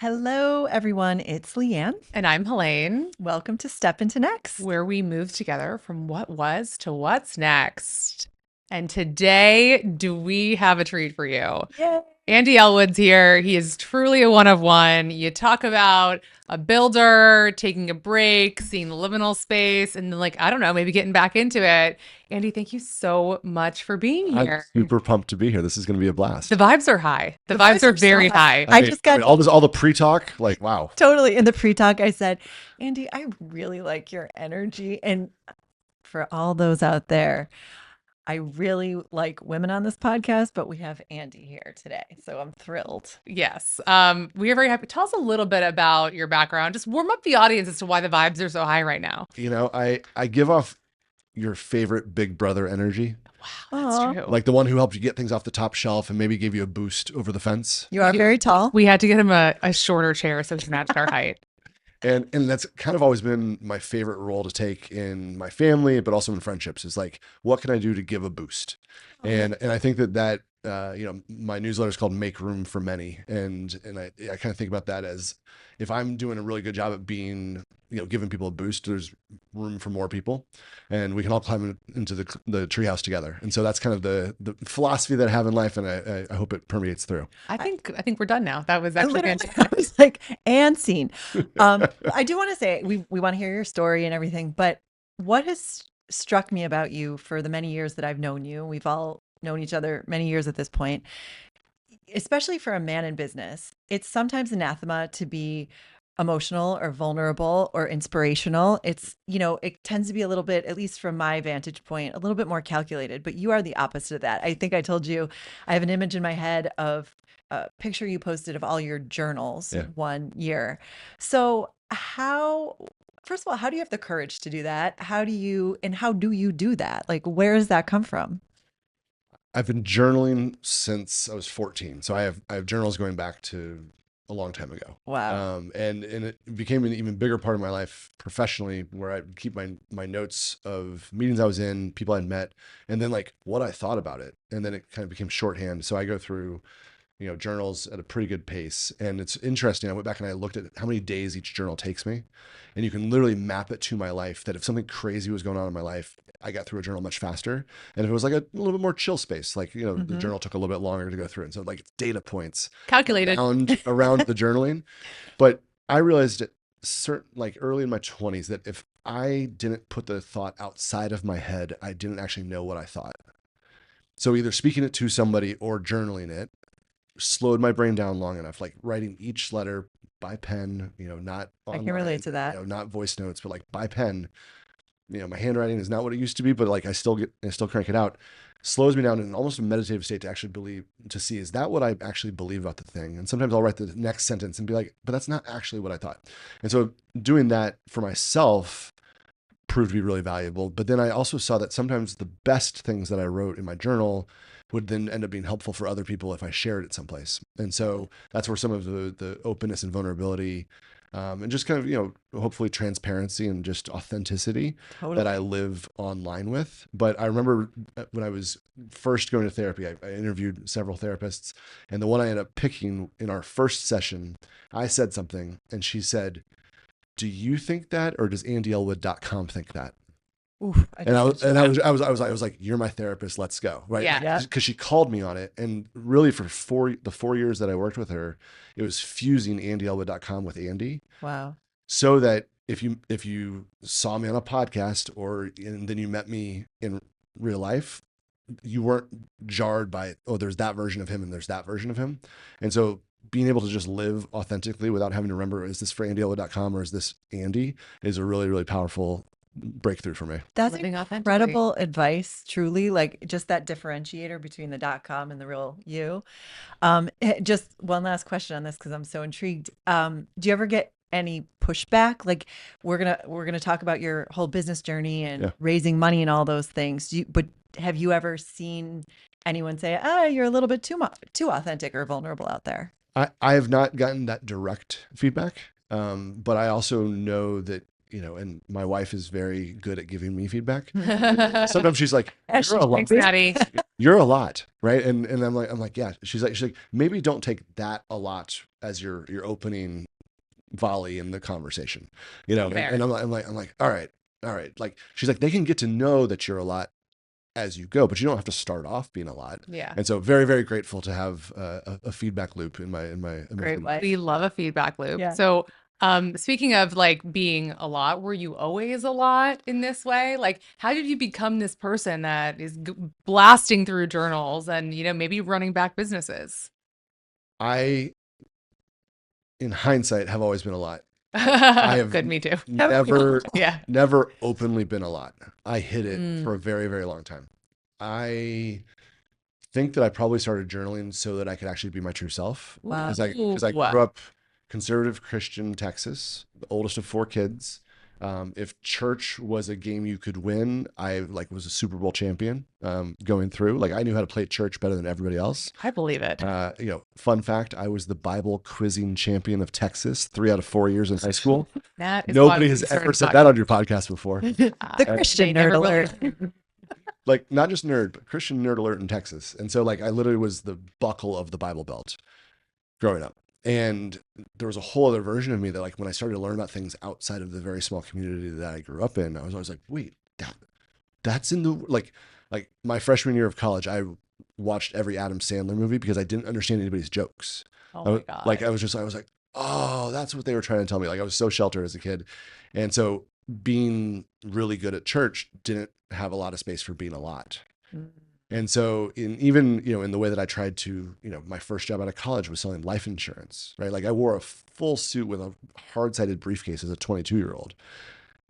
Hello, everyone. It's Leanne. And I'm Helaine, Welcome to Step Into Next. where we move together from what was to what's next. And today, do we have a treat for you? Yay. Andy Ellwood's here. He is truly a one of one. You talk about a builder taking a break, seeing the liminal space, and then, I don't know, maybe getting back into it. Andy, thank you so much for being I'm here. super pumped to be here. This is going to be a blast. The vibes are high. The vibes are very so high. I just got all the pre-talk. Like, wow. totally in the pre-talk. I said, Andy, I really like your energy. And for all those out there, I really like women on this podcast, but we have Andy here today. So I'm thrilled. Yes. We are very happy. Tell us a little bit about your background. Just warm up the audience as to why the vibes are so high right now. I give off your favorite big brother energy. Wow, that's Aw. true. Like the one who helped you get things off the top shelf and maybe gave you a boost over the fence. You are very tall. We had to get him a shorter chair so he matched our height. And that's kind of always been my favorite role to take in my family, but also in friendships, is like, what can I do to give a boost? And I think that my newsletter is called Make Room for Many. And I kind of think about that as, if I'm doing a really good job at being, giving people a boost, there's room for more people, and we can all climb into the treehouse together. And so that's kind of the philosophy that I have in life, and I hope it permeates through. I think we're done now. That was actually Literally, fantastic. I was like, and scene. I do want to say we want to hear your story and everything, but what has struck me about you for the many years that I've known you, we've all known each other many years at this point, especially for a man in business, it's sometimes anathema to be emotional or vulnerable or inspirational. It's, it tends to be a little bit, at least from my vantage point, a little bit more calculated, but you are the opposite of that. I think I told you, I have an image in my head of a picture you posted of all your journals one year. So first of all, how do you have the courage to do that? How do you do that? Like, where does that come from? I've been journaling since I was 14. So I have journals going back to a long time ago. Wow. And it became an even bigger part of my life professionally, where I keep my notes of meetings I was in, people I'd met, and then like what I thought about it. And then it kind of became shorthand. So I go through, journals at a pretty good pace. And it's interesting. I went back and I looked at how many days each journal takes me. And you can literally map it to my life, that if something crazy was going on in my life, I got through a journal much faster. And if it was like a little bit more chill space, like, the journal took a little bit longer to go through. And so like data points Calculated. around the journaling. But I realized like early in my 20s, that if I didn't put the thought outside of my head, I didn't actually know what I thought. So either speaking it to somebody or journaling it slowed my brain down long enough, like writing each letter by pen, not online, I can relate to that. not voice notes, but like by pen. My handwriting is not what it used to be, but like I still crank it out. Slows me down in almost a meditative state to actually see, is that what I actually believe about the thing? And sometimes I'll write the next sentence and be like, but that's not actually what I thought. And so doing that for myself proved to be really valuable. But then I also saw that sometimes the best things that I wrote in my journal would then end up being helpful for other people if I shared it someplace. And so that's where some of the openness and vulnerability, and just kind of, hopefully transparency and just authenticity that I live online with. But I remember when I was first going to therapy, I interviewed several therapists, and the one I ended up picking in our first session, I said something and she said, "Do you think that, or does AndyEllwood.com think that?" Oof, I was like, "You're my therapist. Let's go." Right. Yeah. Because she called me on it. And really for the 4 years that I worked with her, it was fusing AndyEllwood.com with Andy. Wow. So that if you saw me on a podcast and then you met me in real life, you weren't jarred by, oh, there's that version of him and there's that version of him. And so being able to just live authentically without having to remember, is this for AndyEllwood.com or is this Andy, is a really, really powerful breakthrough for me. That's Living incredible advice, truly. Like, just that differentiator between the .com and the real you. Just one last question on this, because I'm so intrigued. Do you ever get any pushback? Like, we're gonna talk about your whole business journey and raising money and all those things. But have you ever seen anyone say, you're a little bit too authentic or vulnerable out there? I have not gotten that direct feedback, but I also know that, and my wife is very good at giving me feedback. Sometimes she's like, Thanks, Maddie. you're a lot, right? And I'm like, yeah. She's like, maybe don't take that a lot as your opening volley in the conversation, you know. Fair. And I'm like, all right. Like, she's like, they can get to know that you're a lot as you go, but you don't have to start off being a lot. Yeah. And so very, very grateful to have a feedback loop in my Great way. We love a feedback loop. Yeah. So, speaking of like being a lot, were you always a lot in this way? Like, how did you become this person that is blasting through journals and, you know, maybe running back businesses? I, in hindsight, have always been a lot. I have Good, me too. never Yeah. never openly been a lot. I hid it Mm. for a very, very long time. I think that I probably started journaling so that I could actually be my true self. Wow. Because I Ooh. grew up conservative Christian Texas, the oldest of 4 kids. If church was a game you could win, I like was a Super Bowl champion going through. Like, I knew how to play church better than everybody else. I believe it. You know, fun fact, I was the Bible quizzing champion of Texas 3 out of 4 years in high school. That is Nobody why has we started ever said talking. that on your podcast before. The Christian They nerd never will. alert. Like, not just nerd, but Christian nerd alert in Texas. And so, like, I literally was the buckle of the Bible Belt growing up. And there was a whole other version of me that, like, when I started to learn about things outside of the very small community that I grew up in, I was always like, wait, that's in the, like my freshman year of college, I watched every Adam Sandler movie because I didn't understand anybody's jokes. Oh my God. Like, I was like, oh, that's what they were trying to tell me. Like, I was so sheltered as a kid. And so being really good at church didn't have a lot of space for being a lot. Mm. And so even, you know, in the way that I tried to, you know, my first job out of college was selling life insurance, right? Like, I wore a full suit with a hard-sided briefcase as a 22-year-old.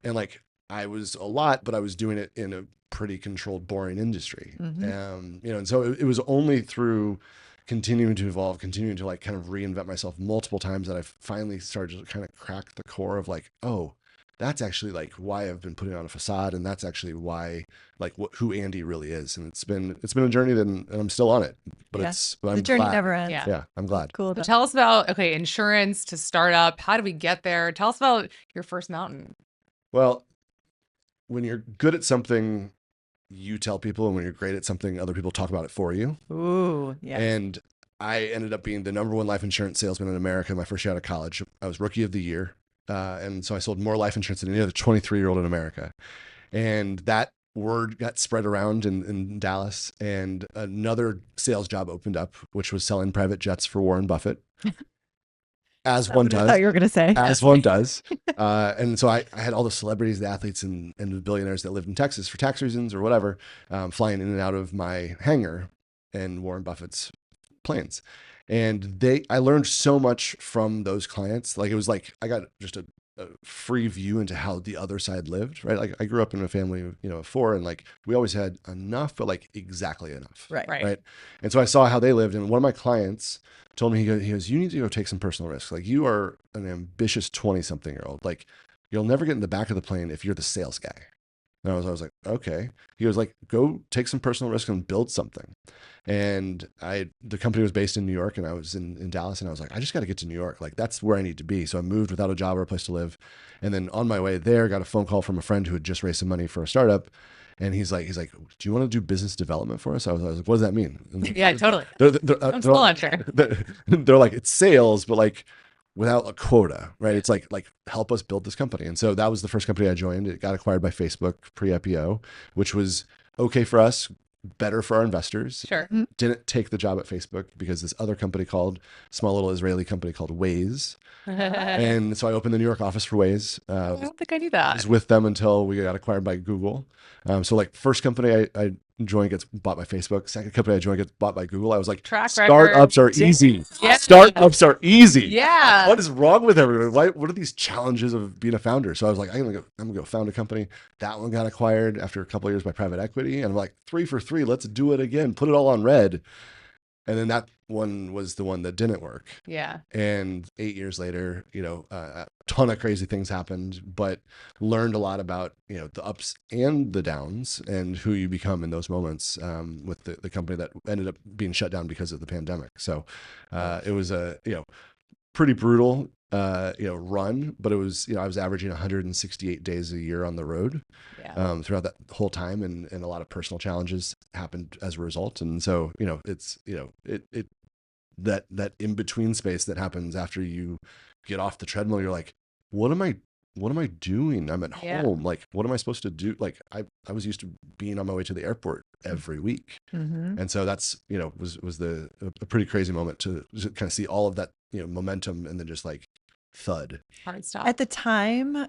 And like, I was a lot, but I was doing it in a pretty controlled, boring industry. Mhm. You know, and so it was only through continuing to evolve, continuing to like kind of reinvent myself multiple times that I finally started to kind of crack the core of like, oh, that's actually like why I've been putting on a facade, and that's actually why, like, who Andy really is. And it's been a journey that, and I'm still on it, but Yeah. but I'm The journey glad. never ends. Yeah. Yeah, I'm glad. Cool. So though. tell us about, okay, insurance to start up. How do we get there? Tell us about your first mountain. Well, when you're good at something, you tell people, and when you're great at something, other people talk about it for you. Ooh, yeah. And I ended up being the #1 life insurance salesman in America my first year out of college. I was rookie of the year. And so I sold more life insurance than any other 23-year-old in America. And that word got spread around in Dallas, and another sales job opened up, which was selling private jets for Warren Buffett. As one I thought does. you were going to say. As one does. And so I had all the celebrities, the athletes, and the billionaires that lived in Texas for tax reasons or whatever, flying in and out of my hangar and Warren Buffett's planes. And I learned so much from those clients. Like, it was like I got just a free view into how the other side lived, right? Like, I grew up in a family of, you know, of 4, and like we always had enough, but like exactly enough. Right. Right. And so I saw how they lived. And one of my clients told me, he goes, you need to go take some personal risks. Like, you are an ambitious 20-something-year-old. Like, you'll never get in the back of the plane if you're the sales guy. And I was like, okay. He was like, go take some personal risk and build something. And the company was based in New York, and I was in Dallas, and I was like, I just got to get to New York. Like, that's where I need to be. So I moved without a job or a place to live. And then on my way there, got a phone call from a friend who had just raised some money for a startup. And he's like, do you want to do business development for us? I was like, what does that mean? And Yeah, totally. I'm still unsure. They're like, it's sales, but like without a quota, right? It's like help us build this company. And so that was the first company I joined. It got acquired by Facebook pre-IPO, which was okay for us, better for our investors. Sure. Didn't take the job at Facebook because this other company small little Israeli company called Waze. I And so I opened the New York office for Waze. don't think I knew I that. was with them until we got acquired by Google. So like, first company I joined gets bought by Facebook. Second company I joined gets bought by Google. I was like, Track startups are easy. Yeah. Startups are easy. Yeah. What is wrong with everyone? What are these challenges of being a founder? So I was like, I'm gonna go found a company. That one got acquired after a couple of years by private equity. And I'm like, 3 for 3, let's do it again. Put it all on red. And then that one was the one that didn't work. Yeah. And 8 years later, you know, a ton of crazy things happened, but learned a lot about, you know, the ups and the downs and who you become in those moments, with the company that ended up being shut down because of the pandemic. So it was you know, pretty brutal run, but it was, I was averaging 168 days a year on the road Yeah. throughout that whole time. And a lot of personal challenges happened as a result. And so, it's, that in between space that happens after you get off the treadmill, you're like, what am I doing? I'm at Yeah. home. Like, what am I supposed to do? Like, I was used to being on my way to the airport every week. Mm-hmm. And so that's, was a pretty crazy moment to kind of see all of that, momentum and then just like thud. Hard stop. At the time,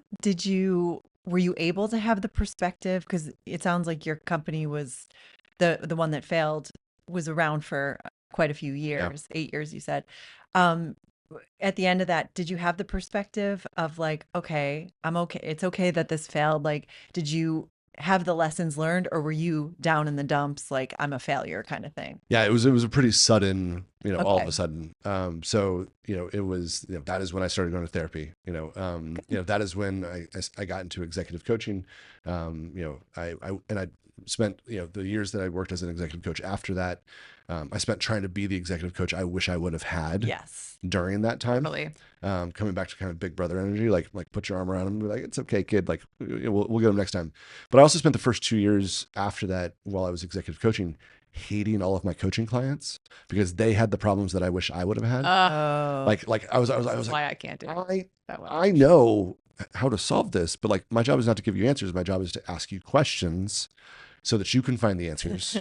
were you able to have the perspective? Because it sounds like your company was the one that failed was around for quite a few years, 8 years, you said. Um, at the end of that, did you have the perspective of like, okay, I'm okay. It's okay that this failed. Like, did you have the lessons learned, or were you down in the dumps, like I'm a failure kind of thing? Yeah, it was a pretty sudden, all of Okay. a sudden. So, it was, that is when I started going to therapy, that is when I got into executive coaching. I spent, the years that I worked as an executive coach after that, I spent trying to be the executive coach I wish I would have had Yes. during that time. Totally. Coming back to kind of big brother energy, like put your arm around him and be like, it's okay, kid. Like, we'll get him next time. But I also spent the first 2 years after that, while I was executive coaching, hating all of my coaching clients because they had the problems that I wish I would have had. Oh. Like I was That's like, why I can't do that well. I know how to solve this, but like my job is not to give you answers. My job is to ask you questions so that you can find the answers.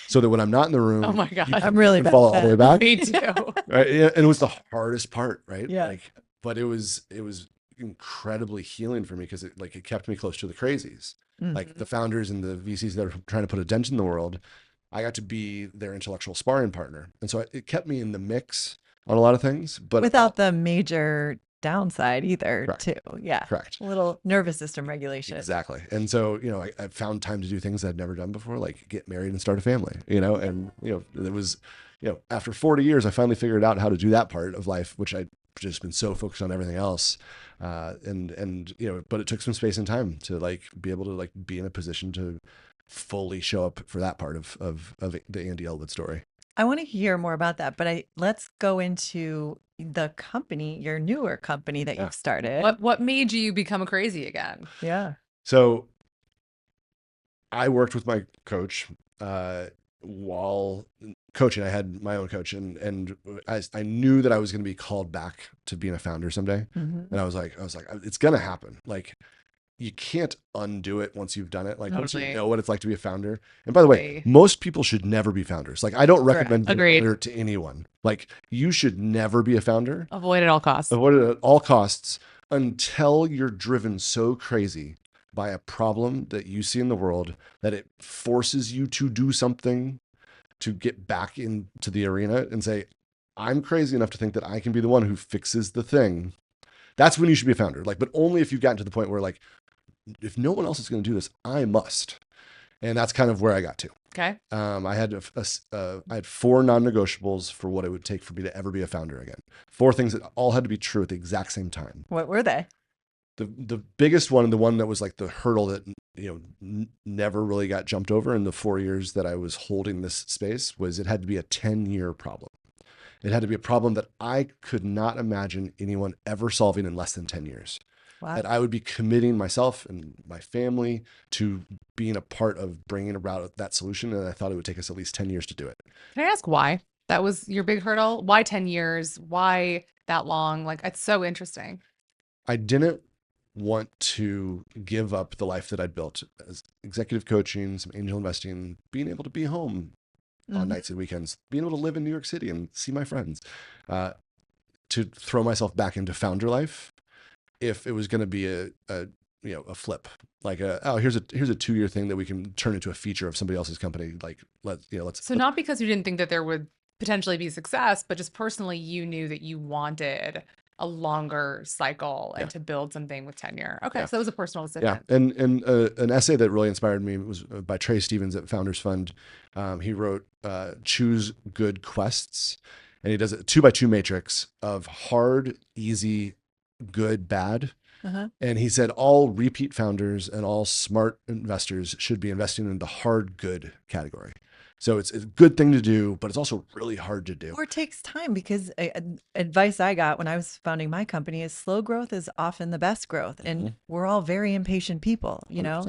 So that when I'm not in the room, Oh my you God. I'm really can bad follow at all the way that. back. Me too. Right? Yeah, and it was the hardest part, right? Yeah. Like, but it was incredibly healing for me because it kept me close to the crazies, like Mhm. the founders and the VCs that are trying to put a dent in the world. I got to be their intellectual sparring partner, and so it kept me in the mix on a lot of things. But Without the major downside either, correct, too. Yeah. correct, A little nervous system regulation. exactly. And so I found time to do things I'd never done before, like get married and start a family. And it was after 40 years, I finally figured out how to do that part of life, which I'd just been so focused on everything else. But it took some space and time to like be able to like be in a position to fully show up for that part of the Andy Ellwood story. I want to hear more about that, but let's go into the company, your newer company that Yeah. you've started. What made you become crazy again? Yeah. So I worked with my coach while coaching. I had my own coach, and I knew that I was going to be called back to being a founder someday. Mhm. And I was like, it's going to happen. Like, you can't undo it once you've done it. Like once you Totally. know what it's like to be a founder. And by the way, Agree. most people should never be founders. Like, I don't recommend being a Agreed. founder to anyone. Like, you should never be a founder. Avoid at all costs. Avoid it at all costs until you're driven so crazy by a problem that you see in the world that it forces you to do something to get back into the arena and say, I'm crazy enough to think that I can be the one who fixes the thing. That's when you should be a founder. Like, but only if you've gotten to the point where like, if no one else is going to do this, I must. And that's kind of where I got to. Okay. I had I had 4 non-negotiables for what it would take for me to ever be a founder again. 4 things that all had to be true at the exact same time. What were they? The biggest one, and the one that was like the hurdle that never really got jumped over in the 4 years that I was holding this space, was it had to be a 10-year problem. It had to be a problem that I could not imagine anyone ever solving in less than 10 years. Wow. That I would be committing myself and my family to being a part of bringing about that solution. And I thought it would take us at least 10 years to do it. Can I ask why that was your big hurdle? Why 10 years? Why that long? Like, it's so interesting. I didn't want to give up the life that I'd built as executive coaching, some angel investing, being able to be home on nights and weekends, being able to live in New York City and see my friends, to throw myself back into founder life. If it was going to be a flip, like here's a 2-year thing that we can turn into a feature of somebody else's company. Like let's. So not because you didn't think that there would potentially be success, but just personally you knew that you wanted a longer cycle and to build something with tenure. Okay. Yeah. So that was a personal decision. Yeah. And an essay that really inspired me was by Trey Stevens at Founders Fund. He wrote Choose Good Quests, and he does a 2x2 matrix of hard, easy, good, bad. Uh-huh. And he said all repeat founders and all smart investors should be investing in the hard, good category. So it's a good thing to do, but it's also really hard to do. Or it takes time because advice I got when I was founding my company is slow growth is often the best growth. And we're all very impatient people, you know?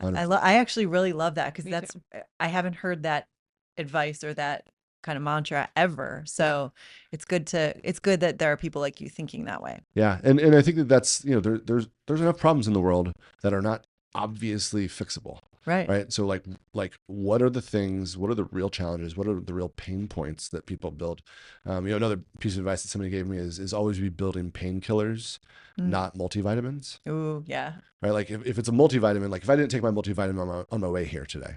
100%. I actually really love that because Me that's, too. I haven't heard that advice or that kind of mantra ever. So it's good that there are people like you thinking that way. Yeah. And I think that's, there's enough problems in the world that are not obviously fixable. Right. Right. So like what are the real challenges? What are the real pain points that people build? Another piece of advice that somebody gave me is always be building painkillers, not multivitamins. Ooh, yeah. Right. Like if it's a multivitamin, like if I didn't take my multivitamin on my way here today,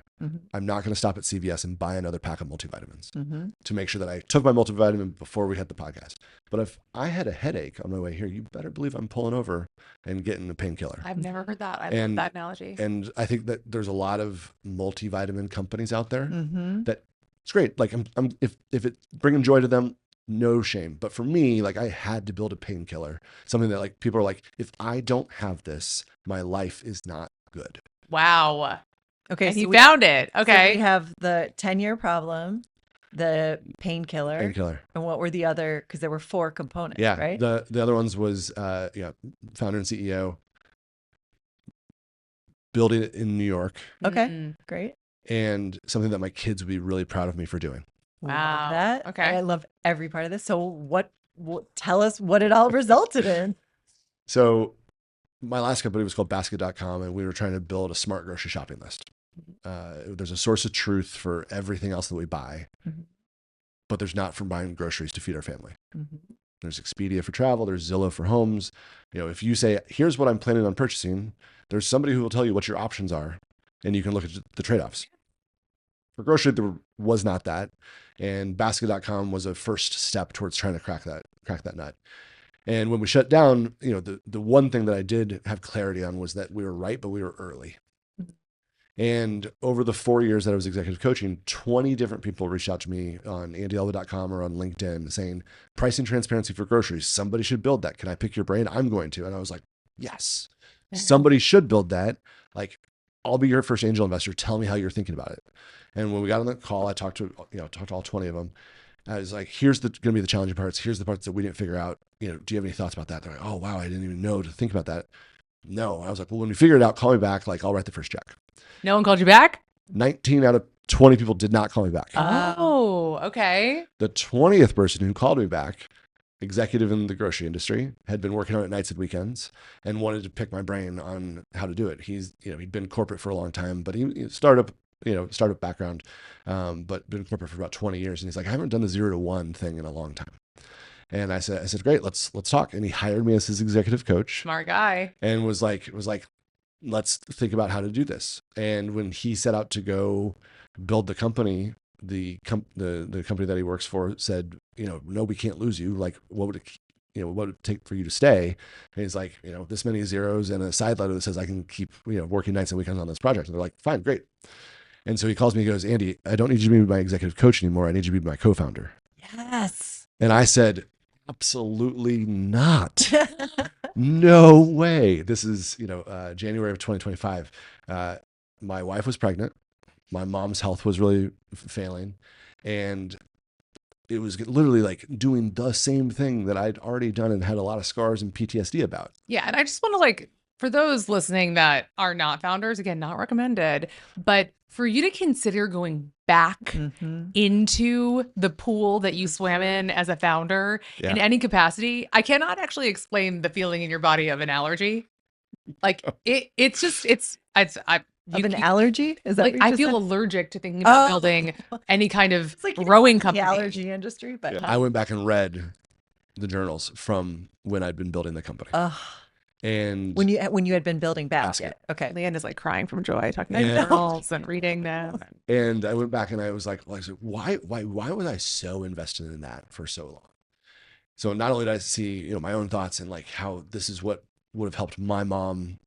I'm not going to stop at CVS and buy another pack of multivitamins to make sure that I took my multivitamin before we had the podcast. But if I had a headache on my way here, you better believe I'm pulling over and getting a painkiller. I've never heard that. I love that analogy. And I think that there's a lot of multivitamin companies out there that it's great. Like if it's bringing joy to them, no shame. But for me, like I had to build a painkiller, something that like people are like, if I don't have this, my life is not good. Wow. Okay. And so you found it. So Okay. we have the 10-year problem, the painkiller. And what were the other, because there were 4 components, Yeah. right? The other ones was, founder and CEO, building it in New York. Okay. Great. And something that my kids would be really proud of me for doing. Wow. Love that. Okay. I love every part of this. So what tell us what it all resulted in. So my last company was called basket.com, and we were trying to build a smart grocery shopping list. There's a source of truth for everything else that we buy, but there's not for buying groceries to feed our family. There's Expedia for travel. There's Zillow for homes. If you say, here's what I'm planning on purchasing, there's somebody who will tell you what your options are, and you can look at the trade-offs. For grocery, there was not that. And basket.com was a first step towards trying to crack that nut. And when we shut down, the one thing that I did have clarity on was that we were right, but we were early. And over the 4 years that I was executive coaching, 20 different people reached out to me on andyellwood.com or on LinkedIn saying, pricing transparency for groceries. Somebody should build that. Can I pick your brain? I'm going to. And I was like, yes, somebody should build that. Like, I'll be your first angel investor. Tell me how you're thinking about it. And when we got on the call, I talked to all 20 of them. I was like, here's going to be the challenging parts. Here's the parts that we didn't figure out. Do you have any thoughts about that? They're like, oh, wow, I didn't even know to think about that. No. I was like, well, when we figure it out, call me back. Like, I'll write the first check. No one called you back? 19 out of 20 people did not call me back. Oh, okay. The 20th person who called me back, executive in the grocery industry, had been working on it nights and weekends and wanted to pick my brain on how to do it. He'd been corporate for a long time, but he startup background, but been corporate for about 20 years. And he's like, I haven't done the 0 to 1 thing in a long time. And I said, great, let's talk. And he hired me as his executive coach. Smart guy. And was like, let's think about how to do this. And when he set out to go build the company, the company that he works for said, no, we can't lose you. Like, what would it take for you to stay? And he's like, this many zeros and a side letter that says I can keep, working nights and weekends on this project. And they're like, fine, great. And so he calls me, he goes, Andy, I don't need you to be my executive coach anymore. I need you to be my co-founder. Yes. And I said, absolutely not. No way. This is, January of 2025. My wife was pregnant. My mom's health was really failing. And it was literally like doing the same thing that I'd already done and had a lot of scars and PTSD about. Yeah. And I just want to for those listening that are not founders, again, not recommended, but for you to consider going back into the pool that you swam in as a founder in any capacity, I cannot actually explain the feeling in your body of an allergy. Like it's an allergy? Is that like what you I just feel said? allergic to thinking about building any kind of It's like rowing the company. allergy industry, but I went back and read the journals from when I'd been building the company. And when you had been building Basket. Okay. Leanne is like crying from joy talking about journals and reading them. And I went back and I was like, why was I so invested in that for so long? So not only did I see, my own thoughts and like how this is what would have helped my mom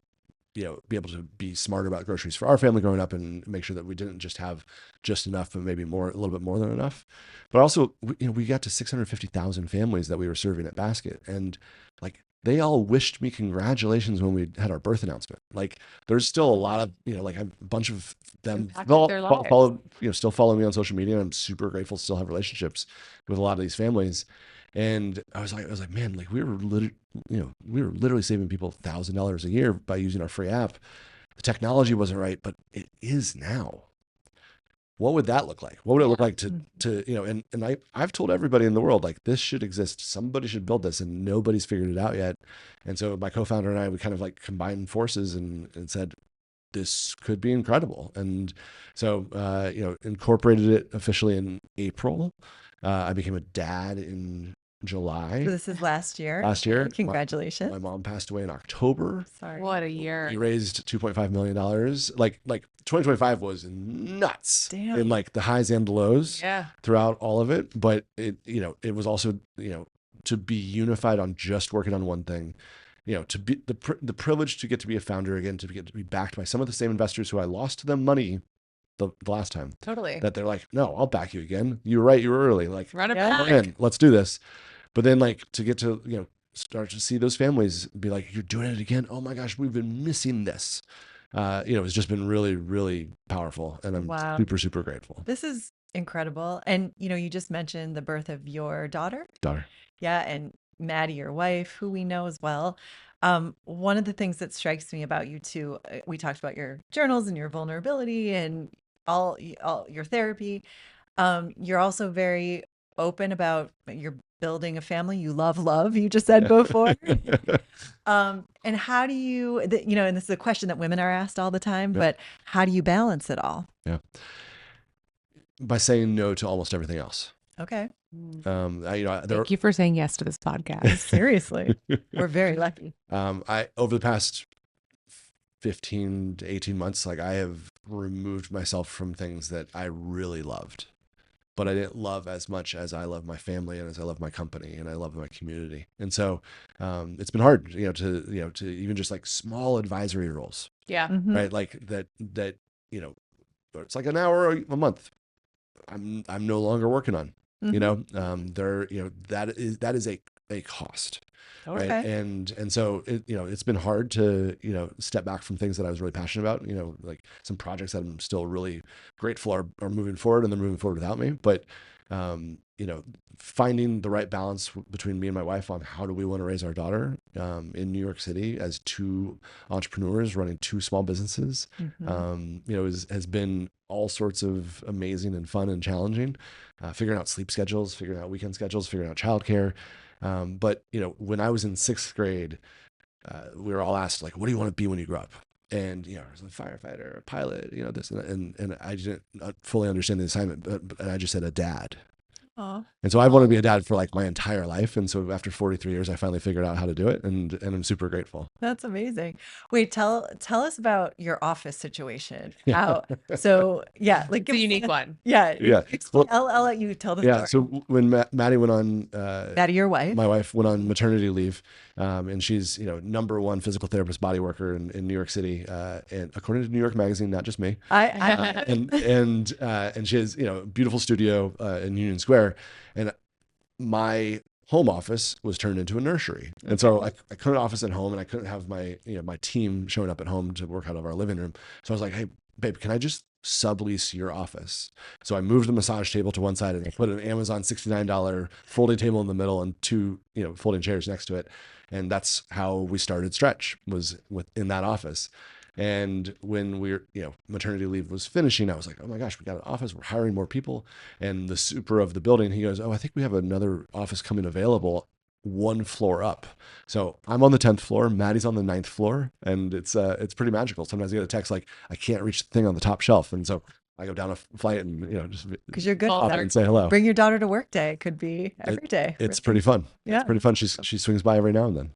be able to be smarter about groceries for our family growing up and make sure that we didn't just have just enough, but maybe a little bit more than enough. But also, we got to 650,000 families that we were serving at Basket, and like they all wished me congratulations when we had our birth announcement. Like there's still a lot of, like a bunch of them Impacted their lives. follow, still follow me on social media. And I'm super grateful to still have relationships with a lot of these families. And I was like, man, like we were literally saving people $1,000 a year by using our free app. The technology wasn't right, but it is now. What would that look like? What would it look like to and I've told everybody in the world, like this should exist. Somebody should build this, and nobody's figured it out yet. And so my co-founder and I, we kind of like combined forces and said, this could be incredible. And so, incorporated it officially in April. I became a dad in July. So this is last year. Last year. Congratulations. My mom passed away in October. Sorry. What a year. We raised $2.5 million. Like 2025 was nuts. Damn. In like the highs and the lows throughout all of it. But it was also, to be unified on just working on one thing, to be the privilege to get to be a founder again, to get to be backed by some of the same investors who I lost to them money the last time. Totally. That they're like, no, I'll back you again. You were right. You were early. Like, Run it Yeah. back. let's do this. But then like to get to, start to see those families be like, you're doing it again. Oh my gosh, we've been missing this. It's just been really, really powerful. And I'm Wow. super, super grateful. This is incredible. And, you just mentioned the birth of your daughter. Yeah. And Maddie, your wife, who we know as well. One of the things that strikes me about you too, we talked about your journals and your vulnerability and all your therapy. You're also very open about you're building a family. You love, you just said before. And how do you, and this is a question that women are asked all the time, but how do you balance it all? Yeah. By saying no to almost everything else. Okay. Thank you for saying yes to this podcast. Seriously. We're very lucky. Over the past 15 to 18 months, like I have removed myself from things that I really loved, but I didn't love as much as I love my family and as I love my company and I love my community. And so, it's been hard, to even just like small advisory roles, Yeah. Mhm. right? Like that, it's like an hour a month. I'm no longer working on, Mhm. that is a cost. Okay. Right. And so it's been hard to, step back from things that I was really passionate about, like some projects that I'm still really grateful are moving forward and they're moving forward without me. But, finding the right balance between me and my wife on how do we want to raise our daughter, in New York City as two entrepreneurs running two small businesses, Mhm. has been all sorts of amazing and fun and challenging, figuring out sleep schedules, figuring out weekend schedules, figuring out childcare. But when I was in sixth grade, we were all asked like, what do you want to be when you grow up? And, I was a firefighter, a pilot, this and I didn't fully understand the assignment, but I just said a dad. Aw. And so I wanted to be a dad for like my entire life. And so after 43 years, I finally figured out how to do it. And I'm super grateful. That's amazing. Wait, tell us about your office situation. Yeah. Like It's a unique one. Yeah. Yeah. Explain, I'll let you tell the Yeah. story. So when Maddie went on, Maddie, your wife. my wife went on maternity leave, and she's, number one physical therapist body worker in New York City. And according to New York Magazine, not just me. And she has, a beautiful studio, in Union Square. And my home office was turned into a nursery. And so I couldn't office at home and I couldn't have my, my team showing up at home to work out of our living room. So I was like, hey, babe, can I just sublease your office? So I moved the massage table to one side and I put an Amazon $69 folding table in the middle and two, folding chairs next to it. And that's how we started Stretch, was within that office. And when maternity leave was finishing, I was like, oh my gosh, we got an office. We're hiring more people. And the super of the building, he goes, oh, I think we have another office coming available one floor up. So I'm on the 10th floor, Maddie's on the 9th floor. And it's pretty magical. Sometimes I get a text like, I can't reach the thing on the top shelf. And so I go down a flight and, just Because you're good. Call pop her. in and say hello. Bring your daughter to work day. It could be every day. It's pretty fun. Yeah. It's pretty fun. She swings by every now and then.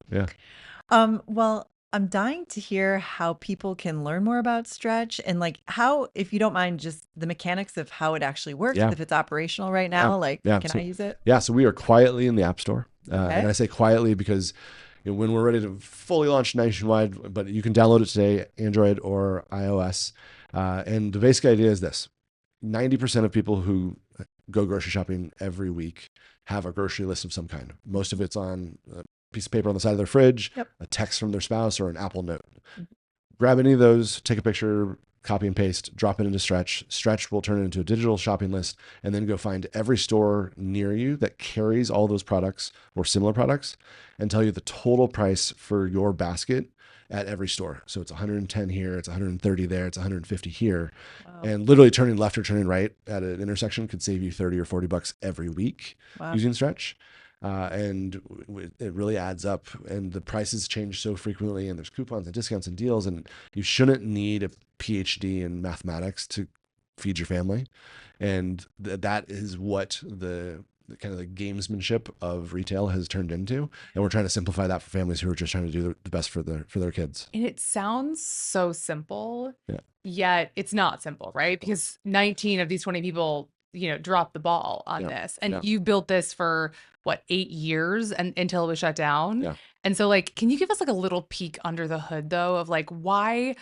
Yeah. Well, I'm dying to hear how people can learn more about Stretch and like how, if you don't mind, just the mechanics of how it actually works, Yeah. if it's operational right now, Yeah. like, Yeah. can So- I use it? Yeah. So we are quietly in the App Store. Okay. And I say quietly because, when we're ready to fully launch nationwide, but you can download it today, Android or iOS. And the basic idea is this: 90% of people who go grocery shopping every week have a grocery list of some kind. Most of it's on a piece of paper on the side of their fridge, Yep. a text from their spouse, or an Apple Note. Grab any of those, take a picture, copy and paste, drop it into Stretch. Stretch will turn it into a digital shopping list, and then go find every store near you that carries all those products or similar products and tell you the total price for your basket at every store. So it's 110 here, it's 130 there, it's 150 here. Wow. And literally turning left or turning right at an intersection could save you 30 or 40 bucks every week Wow. using Stretch. And it really adds up, and the prices change so frequently, and there's coupons and discounts and deals, and you shouldn't need a PhD in mathematics to feed your family. And that is what the kind of the gamesmanship of retail has turned into. And we're trying to simplify that for families who are just trying to do the best for their kids. And it sounds so simple, Yeah. yet it's not simple, right? Because 19 of these 20 people, dropped the ball on Yeah. this. And Yeah. you built this for what, 8 years and until it was shut down. Yeah. And so like, can you give us like a little peek under the hood though, of like, why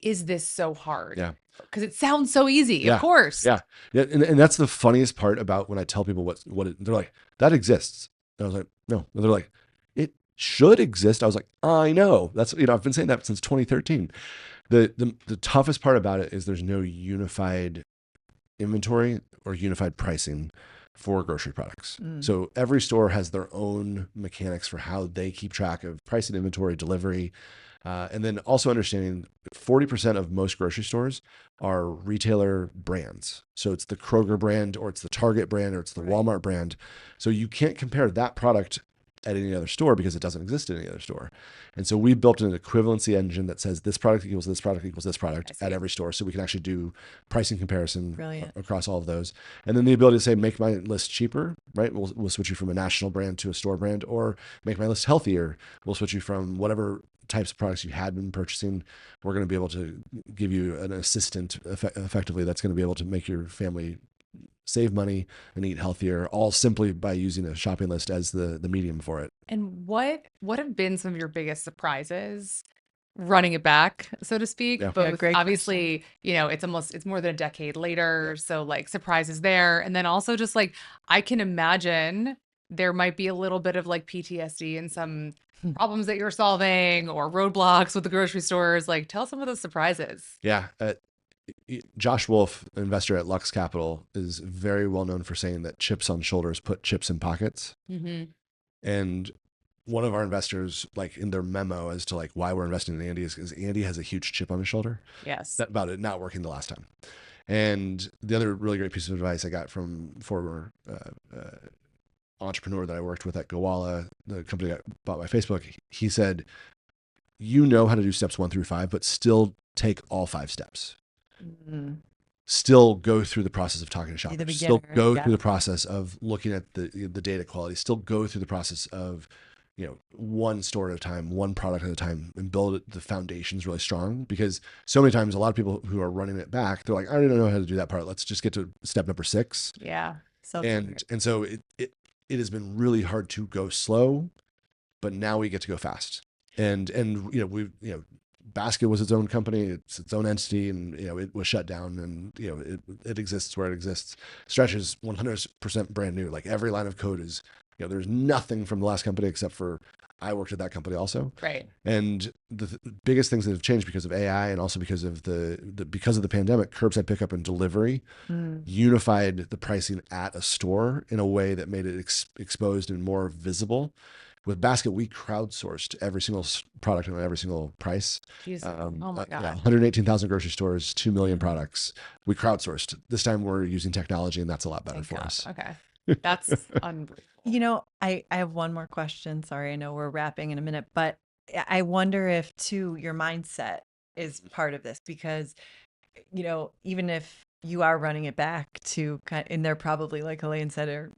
is this so hard? Yeah. Because it sounds so easy, Yeah. of course. Yeah. Yeah. And that's the funniest part about when I tell people they're like, that exists. And I was like, no. And they're like, it should exist. I was like, I know. That's, I've been saying that since 2013. The toughest part about it is there's no unified inventory or unified pricing for grocery products. So every store has their own mechanics for how they keep track of pricing, inventory, delivery. And then also understanding 40% of most grocery stores are retailer brands. So it's the Kroger brand, or it's the Target brand, or it's the Walmart brand. So you can't compare that product at any other store because it doesn't exist in any other store. And so we built an equivalency engine that says this product equals this product equals this product at every store. So we can actually do pricing comparison across all of those. And then the ability to say, make my list cheaper, right? We'll switch you from a national brand to a store brand, or make my list healthier. We'll switch you from whatever types of products you had been purchasing. We're going to be able to give you an assistant effectively that's going to be able to make your family save money and eat healthier, all simply by using a shopping list as the medium for it. And what have been some of your biggest surprises running it back, so to speak? Yeah. Both great obviously, it's more than a decade later. Yeah. So like surprises there. And then also just like, I can imagine there might be a little bit of like PTSD and some problems that you're solving or roadblocks with the grocery stores. Like tell some of those surprises. Yeah. Josh Wolf, investor at Lux Capital, is very well known for saying that chips on shoulders put chips in pockets. Mm-hmm. And one of our investors, like in their memo as to like why we're investing in Andy, is because Andy has a huge chip on his shoulder. Yes. About it not working the last time. And the other really great piece of advice I got from former entrepreneur that I worked with at Gowalla, the company that got bought by Facebook, he said, you know how to do steps 1 through 5, but still take all 5 steps. Still go through the process of talking to shoppers, still go through the process of looking at the data quality, still go through the process of, one store at a time, one product at a time, and build the foundations really strong. Because so many times, a lot of people who are running it back, they're like, I already don't know how to do that part. Let's just get to step number 6. Yeah. So and so it has been really hard to go slow, but now we get to go fast. And Basket was its own company, it's its own entity, and it was shut down, and it exists where it exists. Stretch is 100% brand new. Like every line of code is, there's nothing from the last company except for I worked at that company also. Right. And the biggest things that have changed because of AI and also because of because of the pandemic, curbside pickup and delivery unified the pricing at a store in a way that made it exposed and more visible. With Basket, we crowdsourced every single product and every single price. Oh my God. 118,000 grocery stores, 2 million products. We crowdsourced. This time we're using technology, and that's a lot better for us. Okay. That's unbelievable. I have one more question. Sorry, I know we're wrapping in a minute, but I wonder if too your mindset is part of this, because even if you are running it back to and they're probably, like Helaine said, are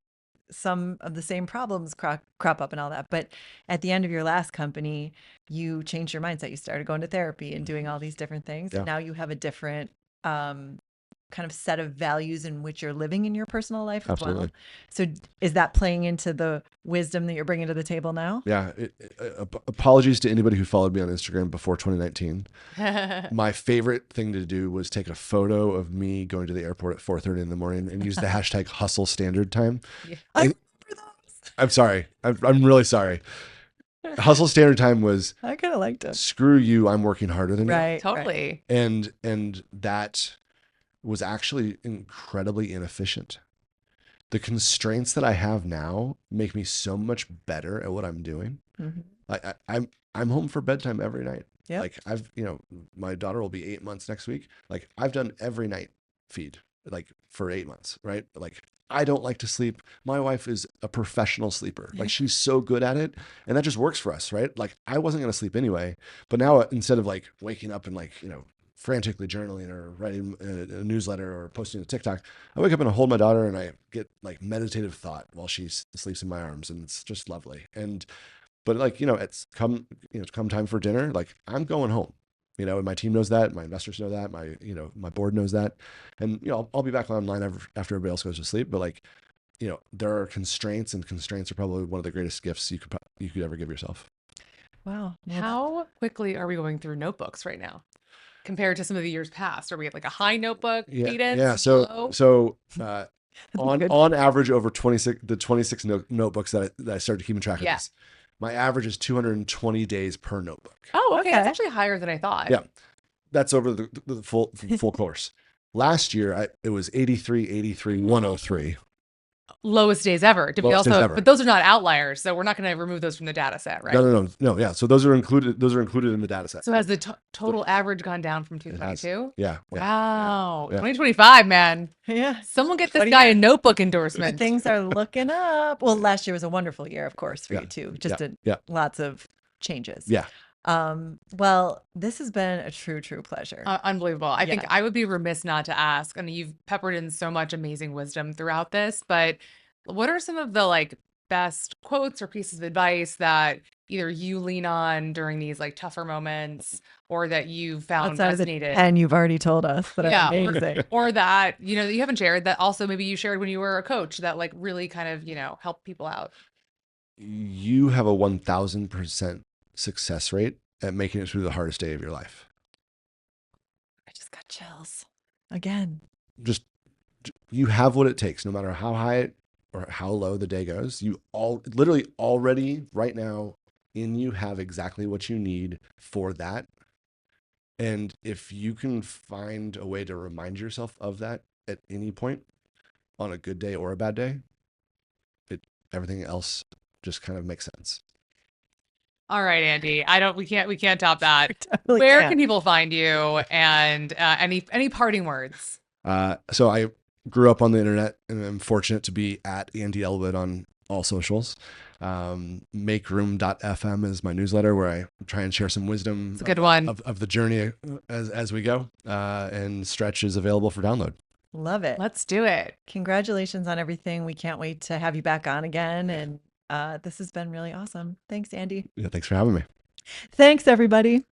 some of the same problems crop up and all that. But at the end of your last company, you changed your mindset. You started going to therapy and doing all these different things. Yeah. And now you have a different kind of set of values in which you're living in your personal life as well. Absolutely. So is that playing into the wisdom that you're bringing to the table now? Yeah. Apologies to anybody who followed me on Instagram before 2019. My favorite thing to do was take a photo of me going to the airport at 4:30 in the morning and use the hashtag hustle standard time. Yeah. I remember those. I'm sorry. I'm really sorry. Hustle standard time was I kind of liked it. screw you. I'm working harder than you. Right. Totally. And that was actually incredibly inefficient. The constraints that I have now make me so much better at what I'm doing. Mhm. I'm home for bedtime every night. Yep. Like my daughter will be 8 months next week. Like I've done every night feed like for 8 months, right? Like I don't like to sleep. My wife is a professional sleeper. Like she's so good at it, and that just works for us, right? Like I wasn't going to sleep anyway, but now instead of like waking up and like, frantically journaling or writing a newsletter or posting a TikTok, I wake up and I hold my daughter and I get like meditative thought while she sleeps in my arms, and it's just lovely. But like, it's come time for dinner, like I'm going home, and my team knows that, my investors know that, my board knows that. And, I'll be back online after everybody else goes to sleep. But like, there are constraints, and constraints are probably one of the greatest gifts you could ever give yourself. Wow. Well, How quickly are we going through notebooks right now compared to some of the years past? Are we at like a high notebook cadence? Yeah. Low? So good. on average over 26 notebooks that I started keeping track of Yeah. this, my average is 220 days per notebook. Oh, okay. That's Okay. actually higher than I thought. Yeah. That's over the full course. Last year, it was 83, 83, 103. Lowest days ever. Did we Lowest days also, ever. but those are not outliers, so we're not going to remove those from the data set, right? No. Yeah. So those are included in the data set. So has the total average gone down from It has. 222? Yeah. Wow. Yeah. 2025, man. Yeah. Someone get What this do guy you- a notebook endorsement. Things are looking up. Well, last year was a wonderful year, of course, for Yeah. you too. Just Yeah. lots of changes. Yeah. Well, this has been a true pleasure. Unbelievable. I think Yeah. I would be remiss not to ask. I mean, you've peppered in so much amazing wisdom throughout this, but what are some of the like best quotes or pieces of advice that either you lean on during these like tougher moments, or that you found Outside of the resonated? 10 you've already told us that Yeah, are amazing. or that, that you haven't shared, that also maybe you shared when you were a coach, that like really kind of, help people out? You have a 1,000% success rate at making it through the hardest day of your life. I just got chills again. Just you have what it takes, no matter how high or how low the day goes. You literally already right now in you have exactly what you need for that. And if you can find a way to remind yourself of that at any point on a good day or a bad day, everything else just kind of makes sense. All right, Andy. We can't top that. Totally Where can't. can people find you, and any parting words? So I grew up on the internet, and I'm fortunate to be at Andy Ellwood on all socials. Makeroom.fm is my newsletter where I try and share some wisdom. It's a good one. Of the journey as we go. And Stretch is available for download. Love it. Let's do it. Congratulations on everything. We can't wait to have you back on again. And this has been really awesome. Thanks, Andy. Yeah, thanks for having me. Thanks, everybody.